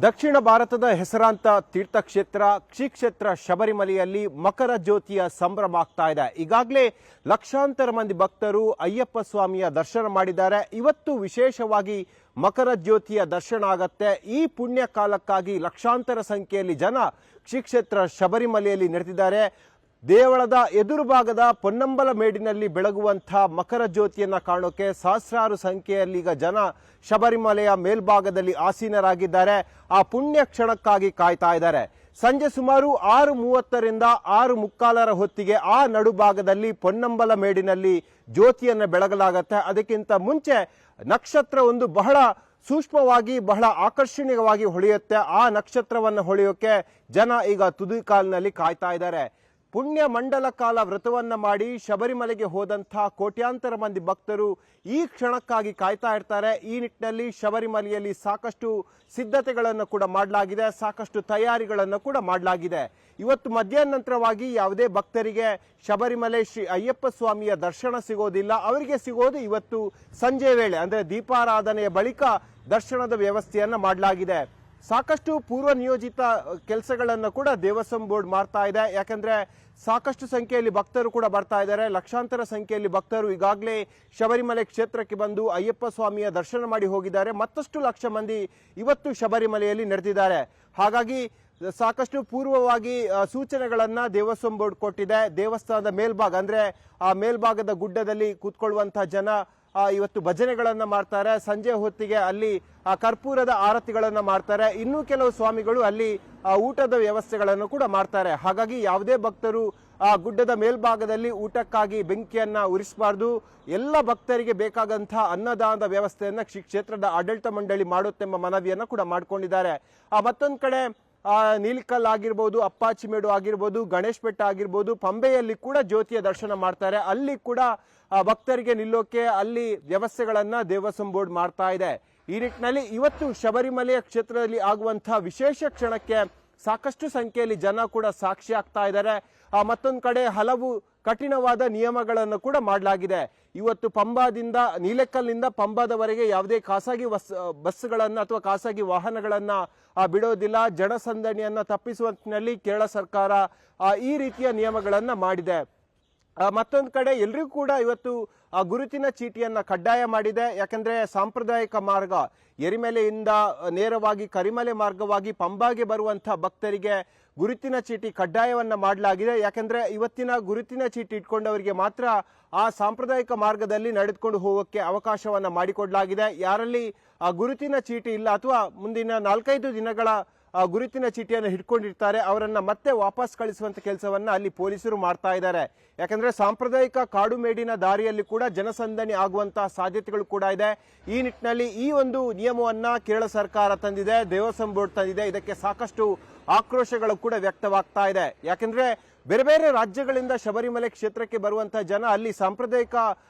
ದಕ್ಷಿಣ ಭಾರತದ ಹೆಸರಾಂತ ತೀರ್ಥಕ್ಷೇತ್ರ ಶ್ರೀಕ್ಷೇತ್ರ ಶಬರಿಮಲೆಯಲ್ಲಿ ಮಕರ ಜ್ಯೋತಿಯ ಸಂಭ್ರಮ ಆಗ್ತಾ ಇದೆ. ಈಗಾಗಲೇ ಲಕ್ಷಾಂತರ ಮಂದಿ ಭಕ್ತರು ಅಯ್ಯಪ್ಪ ಸ್ವಾಮಿಯ ದರ್ಶನ ಮಾಡಿದ್ದಾರೆ. ಇವತ್ತು ವಿಶೇಷವಾಗಿ ಮಕರ ಜ್ಯೋತಿಯ ದರ್ಶನ ಆಗತ್ತೆ. ಈ ಪುಣ್ಯ ಕಾಲಕ್ಕಾಗಿ ಲಕ್ಷಾಂತರ ಸಂಖ್ಯೆಯಲ್ಲಿ ಜನ ಶ್ರೀಕ್ಷೇತ್ರ ಶಬರಿಮಲೆಯಲ್ಲಿ ನೆರೆದಿದ್ದಾರೆ. ದೇವಳದ ಎದುರು ಭಾಗದ ಪೊನ್ನಂಬಲ ಮೇಡಿನಲ್ಲಿ ಬೆಳಗುವಂಥ ಮಕರ ಜ್ಯೋತಿಯನ್ನ ಕಾಣೋಕೆ ಸಹಸ್ರಾರು ಸಂಖ್ಯೆಯಲ್ಲಿ ಈಗ ಜನ ಶಬರಿಮಲೆಯ ಮೇಲ್ಭಾಗದಲ್ಲಿ ಆಸೀನರಾಗಿದ್ದಾರೆ. ಆ ಪುಣ್ಯ ಕ್ಷಣಕ್ಕಾಗಿ ಕಾಯ್ತಾ ಇದ್ದಾರೆ. ಸಂಜೆ ಸುಮಾರು 6:30ರಿಂದ 6:45 ಹೊತ್ತಿಗೆ ಆ ನಡುಭಾಗದಲ್ಲಿ ಪೊನ್ನಂಬಲ ಮೇಡಿನಲ್ಲಿ ಜ್ಯೋತಿಯನ್ನು ಬೆಳಗಲಾಗತ್ತೆ. ಅದಕ್ಕಿಂತ ಮುಂಚೆ ನಕ್ಷತ್ರ ಒಂದು ಬಹಳ ಸೂಕ್ಷ್ಮವಾಗಿ ಬಹಳ ಆಕರ್ಷಣೀಯವಾಗಿ ಹೊಳೆಯುತ್ತೆ. ಆ ನಕ್ಷತ್ರವನ್ನು ಹೊಳೆಯೋಕೆ ಜನ ಈಗ ತುದಿಕಾಲಿನಲ್ಲಿ ಕಾಯ್ತಾ ಇದ್ದಾರೆ. ಪುಣ್ಯ ಮಂಡಲ ಕಾಲ ವ್ರತವನ್ನ ಮಾಡಿ ಶಬರಿಮಲೆಗೆ ಹೋದಂಥ ಕೋಟ್ಯಾಂತರ ಮಂದಿ ಭಕ್ತರು ಈ ಕ್ಷಣಕ್ಕಾಗಿ ಕಾಯ್ತಾ ಇರ್ತಾರೆ. ಈ ನಿಟ್ಟಿನಲ್ಲಿ ಶಬರಿಮಲೆಯಲ್ಲಿ ಸಾಕಷ್ಟು ಸಿದ್ಧತೆಗಳನ್ನು ಕೂಡ ಮಾಡಲಾಗಿದೆ, ಸಾಕಷ್ಟು ತಯಾರಿಗಳನ್ನು ಕೂಡ ಮಾಡಲಾಗಿದೆ. ಇವತ್ತು ಮಧ್ಯಾಹ್ನ ನಂತರವಾಗಿ ಯಾವುದೇ ಭಕ್ತರಿಗೆ ಶಬರಿಮಲೆ ಶ್ರೀ ಅಯ್ಯಪ್ಪ ಸ್ವಾಮಿಯ ದರ್ಶನ ಸಿಗೋದಿಲ್ಲ. ಅವರಿಗೆ ಸಿಗೋದು ಇವತ್ತು ಸಂಜೆ ವೇಳೆ, ಅಂದ್ರೆ ದೀಪಾರಾಧನೆಯ ಬಳಿಕ ದರ್ಶನದ ವ್ಯವಸ್ಥೆಯನ್ನ ಮಾಡಲಾಗಿದೆ. ಸಾಕಷ್ಟು ಪೂರ್ವ ನಿಯೋಜಿತ ಕೆಲಸಗಳನ್ನು ಕೂಡ ದೇವಸ್ವಂ ಬೋರ್ಡ್ ಮಾಡ್ತಾ ಇದೆ. ಯಾಕಂದ್ರೆ ಸಾಕಷ್ಟು ಸಂಖ್ಯೆಯಲ್ಲಿ ಭಕ್ತರು ಕೂಡ ಬರ್ತಾ ಇದ್ದಾರೆ. ಲಕ್ಷಾಂತರ ಸಂಖ್ಯೆಯಲ್ಲಿ ಭಕ್ತರು ಈಗಾಗಲೇ ಶಬರಿಮಲೆ ಕ್ಷೇತ್ರಕ್ಕೆ ಬಂದು ಅಯ್ಯಪ್ಪ ಸ್ವಾಮಿಯ ದರ್ಶನ ಮಾಡಿ ಹೋಗಿದ್ದಾರೆ. ಮತ್ತಷ್ಟು ಲಕ್ಷ ಮಂದಿ ಇವತ್ತು ಶಬರಿಮಲೆಯಲ್ಲಿ ನೆರೆದಿದ್ದಾರೆ. ಹಾಗಾಗಿ ಸಾಕಷ್ಟು ಪೂರ್ವವಾಗಿ ಸೂಚನೆಗಳನ್ನ ದೇವಸ್ವಂ ಬೋರ್ಡ್ ಕೊಟ್ಟಿದೆ. ದೇವಸ್ಥಾನದ ಮೇಲ್ಭಾಗ, ಅಂದ್ರೆ ಆ ಮೇಲ್ಭಾಗದ ಗುಡ್ಡದಲ್ಲಿ ಕೂತ್ಕೊಳ್ಳುವಂತಹ ಜನ ಇವತ್ತು ಭಜನೆಗಳನ್ನ ಮಾಡ್ತಾರೆ. ಸಂಜೆ ಹೊತ್ತಿಗೆ ಅಲ್ಲಿ ಕರ್ಪೂರದ ಆರತಿಗಳನ್ನ ಮಾಡ್ತಾರೆ. ಇನ್ನೂ ಕೆಲವು ಸ್ವಾಮಿಗಳು ಅಲ್ಲಿ ಊಟದ ವ್ಯವಸ್ಥೆಗಳನ್ನು ಕೂಡ ಮಾಡ್ತಾರೆ. ಹಾಗಾಗಿ ಯಾವುದೇ ಭಕ್ತರು ಆ ಗುಡ್ಡದ ಮೇಲ್ಭಾಗದಲ್ಲಿ ಊಟಕ್ಕಾಗಿ ಬೆಂಕಿಯನ್ನ ಉರಿಸಬಾರ್ದು. ಎಲ್ಲ ಭಕ್ತರಿಗೆ ಬೇಕಾದಂತಹ ಅನ್ನದಾನದ ವ್ಯವಸ್ಥೆಯನ್ನ ಶ್ರೀ ಕ್ಷೇತ್ರದ ಆಡಳಿತ ಮಂಡಳಿ ಮಾಡುತ್ತೆಂಬ ಮನವಿಯನ್ನ ಕೂಡ ಮಾಡ್ಕೊಂಡಿದ್ದಾರೆ. ಮತ್ತೊಂದು ಕಡೆ ನೀಲಿಕಲ್ ಆಗಿರ್ಬೋದು, ಅಪ್ಪಾಚಿಮೇಡು ಆಗಿರ್ಬೋದು, ಗಣೇಶ್ ಬೆಟ್ಟ ಆಗಿರ್ಬೋದು, ಪಂಬೆಯಲ್ಲಿ ಕೂಡ ಜ್ಯೋತಿಯ ದರ್ಶನ ಮಾಡ್ತಾರೆ. ಅಲ್ಲಿ ಕೂಡ ಭಕ್ತರಿಗೆ ನಿಲ್ಲೋಕೆ ಅಲ್ಲಿ ವ್ಯವಸ್ಥೆಗಳನ್ನ ದೇವಸ್ವಂ ಬೋರ್ಡ್ ಮಾಡ್ತಾ ಇದೆ. ಈ ನಿಟ್ಟಿನಲ್ಲಿ ಇವತ್ತು ಶಬರಿಮಲೆಯ ಕ್ಷೇತ್ರದಲ್ಲಿ ಆಗುವಂತಹ ವಿಶೇಷ ಕ್ಷಣಕ್ಕೆ ಸಾಕಷ್ಟು ಸಂಖ್ಯೆಯಲ್ಲಿ ಜನ ಕೂಡ ಸಾಕ್ಷಿ ಆಗ್ತಾ ಇದ್ದಾರೆ. ಮತ್ತೊಂದು ಕಡೆ ಹಲವು ಕಠಿಣವಾದ ನಿಯಮಗಳನ್ನು ಕೂಡ ಮಾಡಲಾಗಿದೆ. ಇವತ್ತು ಪಂಬಾದಿಂದ ನೀಲೆಕಲ್ನಿಂದ ಪಂಬಾದವರೆಗೆ ಯಾವುದೇ ಖಾಸಗಿ ಬಸ್ಗಳನ್ನ ಅಥವಾ ಖಾಸಗಿ ವಾಹನಗಳನ್ನ ಬಿಡೋದಿಲ್ಲ. ಜನಸಂದಣಿಯನ್ನ ತಪ್ಪಿಸುವ ನಿಟ್ಟಿನಲ್ಲಿ ಕೇರಳ ಸರ್ಕಾರ ಈ ರೀತಿಯ ನಿಯಮಗಳನ್ನ ಮಾಡಿದೆ. ಮತ್ತೊಂದು ಕಡೆ ಎಲ್ರಿಗೂ ಕೂಡ ಇವತ್ತು ಗುರುತಿನ ಚೀಟಿಯನ್ನ ಕಡ್ಡಾಯ ಮಾಡಿದೆ. ಯಾಕಂದ್ರೆ ಸಾಂಪ್ರದಾಯಿಕ ಮಾರ್ಗ ಎರಿಮೆಲೆಯಿಂದ ನೇರವಾಗಿ ಕರಿಮಲೆ ಮಾರ್ಗವಾಗಿ ಪಂಬಾಗೆ ಬರುವಂತಹ ಭಕ್ತರಿಗೆ ಗುರುತಿನ ಚೀಟಿ ಕಡ್ಡಾಯವನ್ನ ಮಾಡಲಾಗಿದೆ. ಯಾಕಂದ್ರೆ ಇವತ್ತಿನ ಗುರುತಿನ ಚೀಟಿ ಇಟ್ಕೊಂಡವರಿಗೆ ಮಾತ್ರ ಆ ಸಾಂಪ್ರದಾಯಿಕ ಮಾರ್ಗದಲ್ಲಿ ನಡೆದುಕೊಂಡು ಹೋಗೋಕೆ ಅವಕಾಶವನ್ನ ಮಾಡಿಕೊಡಲಾಗಿದೆ. ಯಾರಲ್ಲಿ ಆ ಗುರುತಿನ ಚೀಟಿ ಇಲ್ಲ ಅಥವಾ ಮುಂದಿನ 4-5 ದಿನಗಳ ಗುರುತಿನ ಚೀಟಿಯನ್ನು ಹಿಡ್ಕೊಂಡಿರ್ತಾರೆ, ಅವರನ್ನ ಮತ್ತೆ ವಾಪಸ್ ಕಳಿಸುವಂತ ಕೆಲಸವನ್ನ ಅಲ್ಲಿ ಪೊಲೀಸರು ಮಾಡ್ತಾ ಇದ್ದಾರೆ. ಯಾಕಂದ್ರೆ ಸಾಂಪ್ರದಾಯಿಕ ಕಾಡು ಮೇಡಿನ ದಾರಿಯಲ್ಲಿ ಕೂಡ ಜನಸಂದಣಿ ಆಗುವಂತಹ ಸಾಧ್ಯತೆಗಳು ಕೂಡ ಇದೆ. ಈ ನಿಟ್ಟಿನಲ್ಲಿ ಈ ಒಂದು ನಿಯಮವನ್ನ ಕೇರಳ ಸರ್ಕಾರ ತಂದಿದೆ, ದೇವಸ್ವಂ ಬೋರ್ಡ್ ತಂದಿದೆ. ಇದಕ್ಕೆ ಸಾಕಷ್ಟು ಆಕ್ರೋಶಗಳು ಕೂಡ ವ್ಯಕ್ತವಾಗ್ತಾ ಇದೆ. ಯಾಕಂದ್ರೆ ಬೇರೆ ಬೇರೆ ರಾಜ್ಯಗಳಿಂದ ಶಬರಿಮಲೆ ಕ್ಷೇತ್ರಕ್ಕೆ ಬರುವಂತಹ ಜನ ಅಲ್ಲಿ ಸಾಂಪ್ರದಾಯಿಕ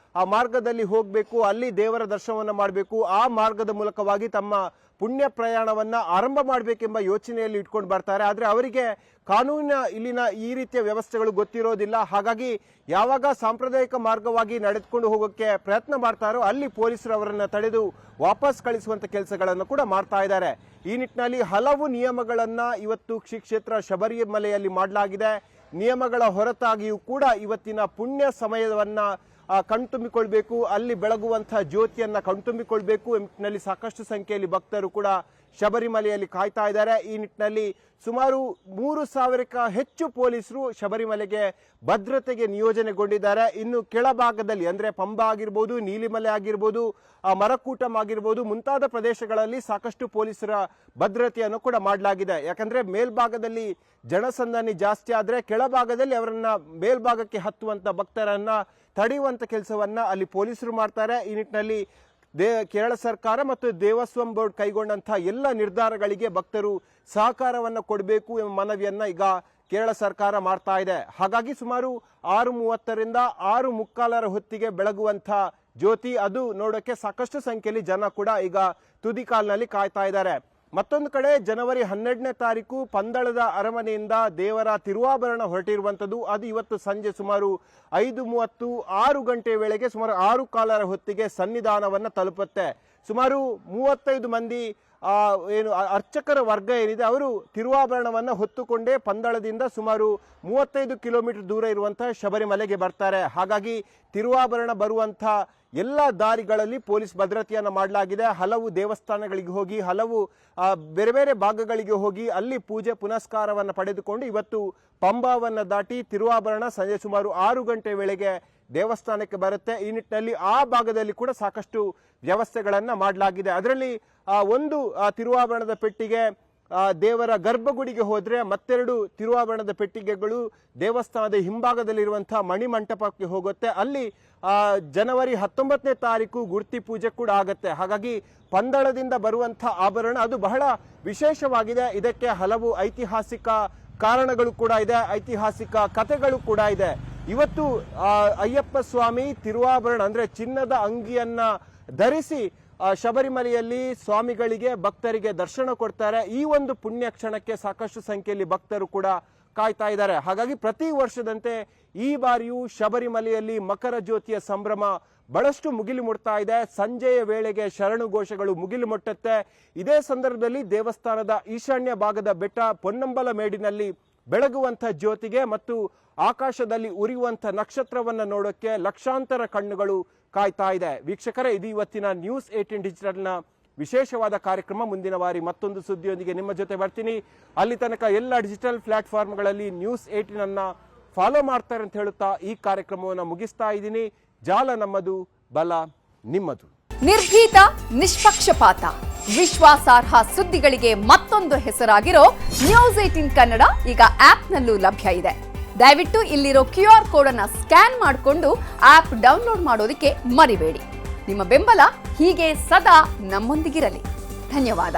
ಮಾರ್ಗದಲ್ಲಿ ಹೋಗಬೇಕು, ಅಲ್ಲಿ ದೇವರ ದರ್ಶನವನ್ನ ಮಾಡಬೇಕು, ಆ ಮಾರ್ಗದ ಮೂಲಕವಾಗಿ ತಮ್ಮ ಪುಣ್ಯ ಪ್ರಯಾಣವನ್ನ ಆರಂಭ ಮಾಡಬೇಕೆಂಬ ಯೋಚನೆಯಲ್ಲಿ ಇಟ್ಕೊಂಡು ಬರ್ತಾರೆ. ಆದ್ರೆ ಅವರಿಗೆ ಕಾನೂನಿನ ಇಲ್ಲಿನ ಈ ರೀತಿಯ ವ್ಯವಸ್ಥೆಗಳು ಗೊತ್ತಿರೋದಿಲ್ಲ. ಹಾಗಾಗಿ ಯಾವಾಗ ಸಾಂಪ್ರದಾಯಿಕ ಮಾರ್ಗವಾಗಿ ನಡೆದುಕೊಂಡು ಹೋಗೋಕೆ ಪ್ರಯತ್ನ ಮಾಡ್ತಾರೋ ಅಲ್ಲಿ ಪೊಲೀಸರು ಅವರನ್ನ ತಡೆದು ವಾಪಸ್ ಕಳಿಸುವಂತ ಕೆಲಸಗಳನ್ನು ಕೂಡ ಮಾಡ್ತಾ ಇದ್ದಾರೆ. ಈ ನಿಟ್ಟಿನಲ್ಲಿ ಹಲವು ನಿಯಮಗಳನ್ನ ಇವತ್ತು ಶ್ರೀ ಕ್ಷೇತ್ರ ಶಬರಿಮಲೆಯಲ್ಲಿ ಮಾಡಲಾಗಿದೆ. ನಿಯಮಗಳ ಹೊರತಾಗಿಯೂ ಕೂಡ ಇವತ್ತಿನ ಪುಣ್ಯ ಸಮಯವನ್ನ ಕಣ್ತುಂಬಿಕೊಳ್ಬೇಕು, ಅಲ್ಲಿ ಬೆಳಗುವಂತಹ ಜ್ಯೋತಿಯನ್ನ ಕಣ್ತುಂಬಿಕೊಳ್ಬೇಕು ಎಂಬ ನಿಟ್ಟಿನಲ್ಲಿ ಸಾಕಷ್ಟು ಸಂಖ್ಯೆಯಲ್ಲಿ ಭಕ್ತರು ಕೂಡ ಶಬರಿಮಲೆಯಲ್ಲಿ ಕಾಯ್ತಾ ಇದ್ದಾರೆ. ಈ ನಿಟ್ಟಿನಲ್ಲಿ ಸುಮಾರು 3,000ಕ್ಕೂ ಹೆಚ್ಚು ಪೊಲೀಸರು ಶಬರಿಮಲೆಗೆ ಭದ್ರತೆಗೆ ನಿಯೋಜನೆಗೊಂಡಿದ್ದಾರೆ. ಇನ್ನು ಕೆಳಭಾಗದಲ್ಲಿ ಅಂದ್ರೆ ಪಂಬಾ ಆಗಿರ್ಬೋದು, ನೀಲಿಮಲೆ ಆಗಿರ್ಬೋದು, ಮರಕೂಟಂ ಆಗಿರ್ಬೋದು, ಮುಂತಾದ ಪ್ರದೇಶಗಳಲ್ಲಿ ಸಾಕಷ್ಟು ಪೊಲೀಸರ ಭದ್ರತೆಯನ್ನು ಕೂಡ ಮಾಡಲಾಗಿದೆ. ಯಾಕಂದ್ರೆ ಮೇಲ್ಭಾಗದಲ್ಲಿ ಜನಸಂದಣಿ ಜಾಸ್ತಿ ಆದ್ರೆ ಕೆಳಭಾಗದಲ್ಲಿ ಅವರನ್ನ ಮೇಲ್ಭಾಗಕ್ಕೆ ಹತ್ತುವಂತ ಭಕ್ತರನ್ನ ತಡೆಯುವಂತ ಕೆಲಸವನ್ನ ಅಲ್ಲಿ ಪೊಲೀಸರು ಮಾಡ್ತಾರೆ. ಈ ನಿಟ್ಟಿನಲ್ಲಿ ಕೇರಳ ಸರ್ಕಾರ ಮತ್ತು ದೇವಸ್ವಂ ಬೋರ್ಡ್ ಕೈಗೊಂಡಂತಹ ಎಲ್ಲ ನಿರ್ಧಾರಗಳಿಗೆ ಭಕ್ತರು ಸಹಕಾರವನ್ನ ಕೊಡಬೇಕು ಎಂಬ ಮನವಿಯನ್ನ ಈಗ ಕೇರಳ ಸರ್ಕಾರ ಮಾಡ್ತಾ ಇದೆ. ಹಾಗಾಗಿ ಸುಮಾರು 6:30ರಿಂದ 6:45 ಹೊತ್ತಿಗೆ ಬೆಳಗುವಂತಹ ಜ್ಯೋತಿ ಅದು ನೋಡೋಕೆ ಸಾಕಷ್ಟು ಸಂಖ್ಯೆಯಲ್ಲಿ ಜನ ಕೂಡ ಈಗ ತುದಿಕಾಲ್ನಲ್ಲಿ ಕಾಯ್ತಾ ಇದ್ದಾರೆ. ಮತ್ತೊಂದು ಕಡೆ ಜನವರಿ 12ನೇ ತಾರೀಕು ಪಂದಳದ ಅರಮನೆಯಿಂದ ದೇವರ ತಿರುವಾಭರಣ ಹೊರಟಿರುವಂತದ್ದು. ಅದು ಇವತ್ತು ಸಂಜೆ ಸುಮಾರು 5:30 6 ಗಂಟೆ ವೇಳೆಗೆ ಸುಮಾರು 6:15 ಹೊತ್ತಿಗೆ ಸನ್ನಿಧಾನವನ್ನ ತಲುಪುತ್ತೆ. ಸುಮಾರು 35 ಮಂದಿ ಏನು ಅರ್ಚಕರ ವರ್ಗ ಏನಿದೆ ಅವರು ತಿರುವಾಭರಣವನ್ನು ಹೊತ್ತುಕೊಂಡೇ ಪಂದಳದಿಂದ ಸುಮಾರು 35 ಕಿಲೋಮೀಟರ್ ದೂರ ಇರುವಂತಹ ಶಬರಿಮಲೆಗೆ ಬರ್ತಾರೆ. ಹಾಗಾಗಿ ತಿರುವಾಭರಣ ಬರುವಂಥ ಎಲ್ಲ ದಾರಿಗಳಲ್ಲಿ ಪೊಲೀಸ್ ಭದ್ರತೆಯನ್ನು ಮಾಡಲಾಗಿದೆ. ಹಲವು ದೇವಸ್ಥಾನಗಳಿಗೆ ಹೋಗಿ, ಹಲವು ಬೇರೆ ಬೇರೆ ಭಾಗಗಳಿಗೆ ಹೋಗಿ ಅಲ್ಲಿ ಪೂಜೆ ಪುನಸ್ಕಾರವನ್ನು ಪಡೆದುಕೊಂಡು ಇವತ್ತು ಪಂಬಾವನ್ನು ದಾಟಿ ತಿರುವಾಭರಣ ಸಂಜೆ ಸುಮಾರು 6 ಗಂಟೆ ವೇಳೆಗೆ ದೇವಸ್ಥಾನಕ್ಕೆ ಬರುತ್ತೆ. ಈ ನಿಟ್ಟಿನಲ್ಲಿ ಆ ಭಾಗದಲ್ಲಿ ಕೂಡ ಸಾಕಷ್ಟು ವ್ಯವಸ್ಥೆಗಳನ್ನು ಮಾಡಲಾಗಿದೆ. ಅದರಲ್ಲಿ ಒಂದು ತಿರುವಾಭರಣದ ಪೆಟ್ಟಿಗೆ ದೇವರ ಗರ್ಭಗುಡಿಗೆ ಹೋದ್ರೆ ಮತ್ತೆರಡು ತಿರುವಾಭರಣದ ಪೆಟ್ಟಿಗೆಗಳು ದೇವಸ್ಥಾನದ ಹಿಂಭಾಗದಲ್ಲಿರುವಂತಹ ಮಣಿಮಂಟಪಕ್ಕೆ ಹೋಗುತ್ತೆ. ಅಲ್ಲಿ ಜನವರಿ 19ನೇ ತಾರೀಕು ಗುರ್ತಿ ಪೂಜೆ ಕೂಡ ಆಗುತ್ತೆ. ಹಾಗಾಗಿ ಪಂದಳದಿಂದ ಬರುವಂತಹ ಆಭರಣ ಅದು ಬಹಳ ವಿಶೇಷವಾಗಿದೆ. ಇದಕ್ಕೆ ಹಲವು ಐತಿಹಾಸಿಕ ಕಾರಣಗಳು ಕೂಡ ಇದೆ, ಐತಿಹಾಸಿಕ ಕಥೆಗಳು ಕೂಡ ಇದೆ. ಇವತ್ತು ಅಯ್ಯಪ್ಪ ಸ್ವಾಮಿ ತಿರುವಾಭರಣ ಅಂದ್ರೆ ಚಿನ್ನದ ಅಂಗಿಯನ್ನ ಧರಿಸಿ ಶಬರಿಮಲೆಯಲ್ಲಿ ಸ್ವಾಮಿಗಳಿಗೆ ಭಕ್ತರಿಗೆ ದರ್ಶನ ಕೊಡ್ತಾರೆ. ಈ ಒಂದು ಪುಣ್ಯ ಕ್ಷಣಕ್ಕೆ ಸಾಕಷ್ಟು ಸಂಖ್ಯೆಯಲ್ಲಿ ಭಕ್ತರು ಕೂಡ ಕಾಯ್ತಾ ಇದ್ದಾರೆ. ಹಾಗಾಗಿ ಪ್ರತಿ ವರ್ಷದಂತೆ ಈ ಬಾರಿಯೂ ಶಬರಿಮಲೆಯಲ್ಲಿ ಮಕರ ಜ್ಯೋತಿಯ ಸಂಭ್ರಮ ಬಹಳಷ್ಟು ಮುಗಿಲು ಮುಟ್ತಾ ಇದೆ. ಸಂಜೆಯ ವೇಳೆಗೆ ಶರಣು ಘೋಷಗಳು ಮುಗಿಲು ಮುಟ್ಟುತ್ತೆ. ಇದೇ ಸಂದರ್ಭದಲ್ಲಿ ದೇವಸ್ಥಾನದ ಈಶಾನ್ಯ ಭಾಗದ ಬೆಟ್ಟ ಪೊನ್ನಂಬಲ ಮೇಡಿನಲ್ಲಿ ಬೆಳಗುವಂಥ ಜ್ಯೋತಿಗೆ ಮತ್ತು ಆಕಾಶದಲ್ಲಿ ಉರಿಯುವಂಥ ನಕ್ಷತ್ರವನ್ನು ನೋಡೋಕೆ ಲಕ್ಷಾಂತರ ಕಣ್ಣುಗಳು ಕಾಯ್ತಾ ಇದೆ. ವೀಕ್ಷಕರೇ, ಇದು ಇವತ್ತಿನ ನ್ಯೂಸ್ 18 ಡಿಜಿಟಲ್ನ ವಿಶೇಷವಾದ ಕಾರ್ಯಕ್ರಮ. ಮುಂದಿನ ಬಾರಿ ಮತ್ತೊಂದು ಸುದ್ದಿಯೊಂದಿಗೆ ನಿಮ್ಮ ಜೊತೆ ಬರ್ತೀನಿ. ಅಲ್ಲಿ ತನಕ ಎಲ್ಲ ಡಿಜಿಟಲ್ ಪ್ಲಾಟ್ಫಾರ್ಮ್ಗಳಲ್ಲಿ ನ್ಯೂಸ್ 18 ಅನ್ನ ಫಾಲೋ ಮಾಡ್ತಾರೆ ಅಂತ ಹೇಳುತ್ತಾ ಈ ಕಾರ್ಯಕ್ರಮವನ್ನು ಮುಗಿಸ್ತಾ ಇದ್ದೀನಿ. ಜಾಲ ನಮ್ಮದು, ಬಲ ನಿಮ್ಮದು. ನಿರ್ಭೀತ, ನಿಷ್ಪಕ್ಷಪಾತ, ವಿಶ್ವಾಸಾರ್ಹ ಸುದ್ದಿಗಳಿಗೆ ಮತ್ತೊಂದು ಹೆಸರಾಗಿರೋ ನ್ಯೂಸ್ 18 ಕನ್ನಡ ಈಗ ಆಪ್ನಲ್ಲೂ ಲಭ್ಯ ಇದೆ. ದಯವಿಟ್ಟು ಇಲ್ಲಿರೋ QR ಕೋಡ್ ಅನ್ನ ಸ್ಕ್ಯಾನ್ ಮಾಡಿಕೊಂಡು ಆಪ್ ಡೌನ್ಲೋಡ್ ಮಾಡೋದಕ್ಕೆ ಮರಿಬೇಡಿ. ನಿಮ್ಮ ಬೆಂಬಲ ಹೀಗೆ ಸದಾ ನಮ್ಮೊಂದಿಗಿರಲಿ. ಧನ್ಯವಾದ.